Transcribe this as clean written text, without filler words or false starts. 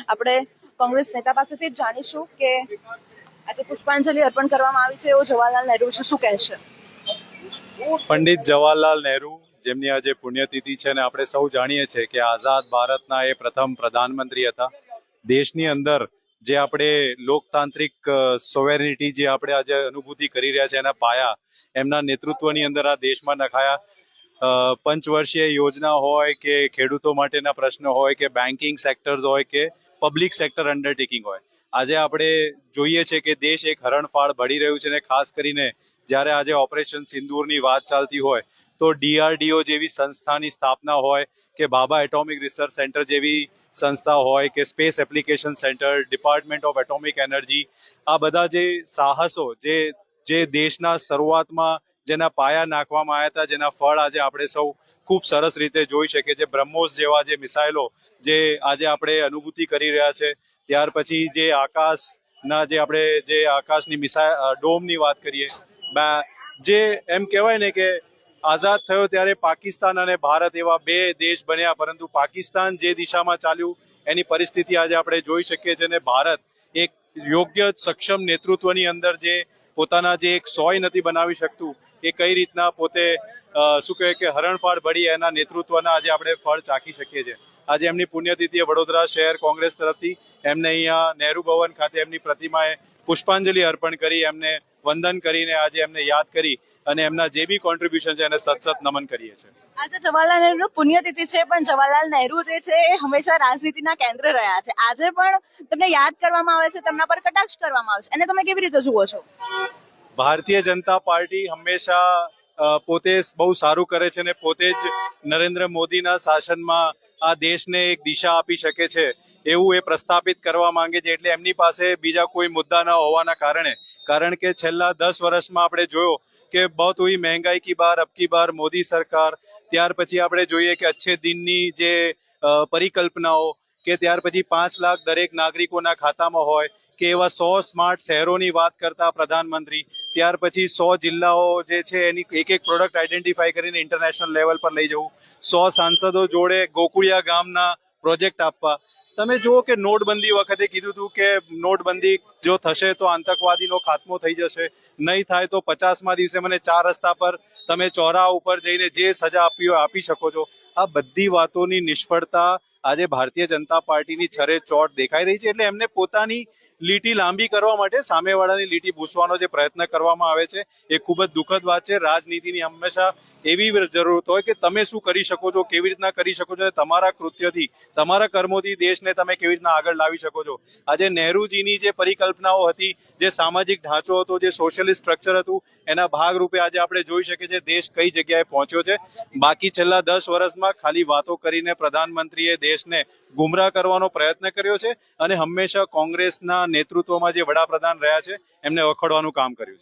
આપણે કોંગ્રેસ નેતા પાસેથી જ જાણીશું કે આજે પુષ્પાંજલિ અર્પણ કરવામાં આવી છે એવો જવાહરલાલ નહેરુ વિશે શું કહેશે. પંડિત જવાહરલાલ નહેરુ, જેમની આજે પુણ્યતિથિ છે, અને આપણે સૌ જાણીએ છીએ કે આઝાદ ભારતના એ પ્રથમ પ્રધાનમંત્રી હતા. દેશની અંદર જે આપણે લોકતાંત્રિક સોવેરિટી જે આપણે આજે અનુભૂતિ કરી રહ્યા છે, એના પાયા એમના નેતૃત્વની અંદર આ દેશમાં નખાયા. પંચવર્ષીય યોજના હોય કે ખેડૂતો માટેના પ્રશ્નો હોય કે બેન્કિંગ સેક્ટર્સ હોય કે પબ્લિક સેક્ટર અંડરટેકિંગ હોય, આજે આપણે જોઈએ છે કે દેશ એક હરણફાળ ભળી રહ્યું છે. અને ખાસ કરીને જ્યારે આજે ઓપરેશન સિંદૂરની વાત ચાલતી હોય તો DRDO જેવી સંસ્થાની સ્થાપના હોય કે ભાભા એટોમિક રિસર્ચ સેન્ટર જેવી સંસ્થા હોય કે space application centre, department of atomic energy, આ બધા જે સાહસો જે દેશના શરૂઆતમાં જેના પાયા નાખવામાં આવ્યા હતા, જેના ફળ આજે આપણે સૌ ખૂબ સરસ રીતે જોઈ શકીએ છીએ. બ્રહ્મોસ જેવા જે મિસાઇલો જે આજે આપણે અનુભૂતિ કરી રહ્યા છે, ત્યાર પછી જે આકાશની મિસાઇલ ડોમની વાત કરીએ, જે એમ કહેવાય ને કે આઝાદ થયો ત્યારે પાકિસ્તાન અને ભારત એવા બે દેશ બન્યા, પરંતુ પાકિસ્તાન જે દિશામાં ચાલ્યું એની પરિસ્થિતિ આજે આપણે જોઈ શકીએ છીએ. અને ભારત એક યોગ્ય સક્ષમ નેતૃત્વની અંદર જે પોતાના જે એક સોય નથી બનાવી શકતું, એ કઈ રીતના પોતે શું કહે કે હરણફાળ ભળી એના નેતૃત્વના આજે આપણે ફળ ચાખી શકીએ છીએ. આજે એમની પુણ્યતિથિએ વડોદરા શહેર કોંગ્રેસ તરફથી એમને અહીંયા નહેરુ ભવન ખાતે એમની પ્રતિમાએ પુષ્પાંજલિ અર્પણ કરી, એમને વંદન કરીને આજે એમને યાદ કરી અને એમના જે બી કોન્ટ્રીબ્યુશન છે એને સતત નમન કરીએ છીએ. આજે જવાહરલાલ નહેરુ પુણ્યતિથિ છે, પણ જવાહરલાલ નહેરુ જે છે એ હંમેશા રાજનીતિના કેન્દ્ર રહ્યા છે. આજે પણ તેમને યાદ કરવામાં આવે છે, તેમના પર કટાક્ષ કરવામાં આવે છે, એને તમે કેવી રીતે જુઓ છો? ભારતીય જનતા પાર્ટી હંમેશા પોતે બહુ સારું કરે છે અને પોતે જ નરેન્દ્ર મોદીના શાસનમાં આ દેશને એક દિશા આપી શકે છે એવું એ પ્રસ્થાપિત કરવા માંગે છે. એટલે એમની પાસે બીજા કોઈ મુદ્દા ન હોવાના કારણ કે છેલ્લા 10 વર્ષમાં આપણે જોયો કે બહુત હુઈ મહેંગાઈ કી બાર, અબ કી બાર મોદી સરકાર, ત્યાર પછી આપણે જોઈએ કે અચ્છે દિનની જે પરિકલ્પનાઓ, કે ત્યાર પછી 5 લાખ દરેક નાગરિકોના ખાતામાં હોય, કે એવા 100 સ્માર્ટ શહેરોની વાત કરતા પ્રધાનમંત્રી, ત્યાર પછી 100 જિલ્લાઓ જે છે એની એક પ્રોડક્ટ આઈડેન્ટિફાઈ કરીને ઇન્ટરનેશનલ લેવલ પર લઈ જવું, 100 સાંસદો જોડે ગોકુળિયા ગામના પ્રોજેક્ટ આપવા. તમે જુઓ કે નોટબંધી વખતે કીધું હતું કે નોટબંધી જો થશે તો આતંકવાદીનો ખાત્મો થઈ જશે, નહીં થાય તો 50મા દિવસે મને 4 રસ્તા પર તમે ચોરાહા ઉપર જઈને જે સજા આપી શકો છો. આ બધી વાતોની નિષ્ફળતા આજે ભારતીય જનતા પાર્ટીની છરે ચોટ દેખાઈ રહી છે. એટલે એમને પોતાની લીટી લાંબી કરવા માટે સામેવાળાની લીટી ભૂસવાનો જે પ્રયત્ન કરવામાં આવે છે એ ખૂબ જ દુઃખદ વાત છે. રાજનીતિની હંમેશા એવી જરૂરત હોય કે તમે શું કરી શકો છો, કેવી રીતના કરી શકો છો, તમારા કૃત્યથી, તમારા કર્મોથી દેશને તમે કેવી રીતના આગળ લાવી શકો છો. આજે નહેરુજીની જે પરિકલ્પનાઓ હતી, જે સામાજિક ઢાંચો હતો, જે સોશિયલિસ્ટ સ્ટ્રક્ચર હતું, એના ભાગરૂપે આજે આપણે જોઈ શકીએ છીએ દેશ કઈ જગ્યાએ પહોંચ્યો છે. બાકી છેલ્લા 10 વર્ષમાં ખાલી વાતો કરીને પ્રધાનમંત્રીએ દેશને ગુમરાહ કરવાનો પ્રયત્ન કર્યો છે અને હંમેશા કોંગ્રેસના નેતૃત્વમાં જે વડાપ્રધાન રહ્યા છે એમને વખોડવાનું કામ કર્યું છે.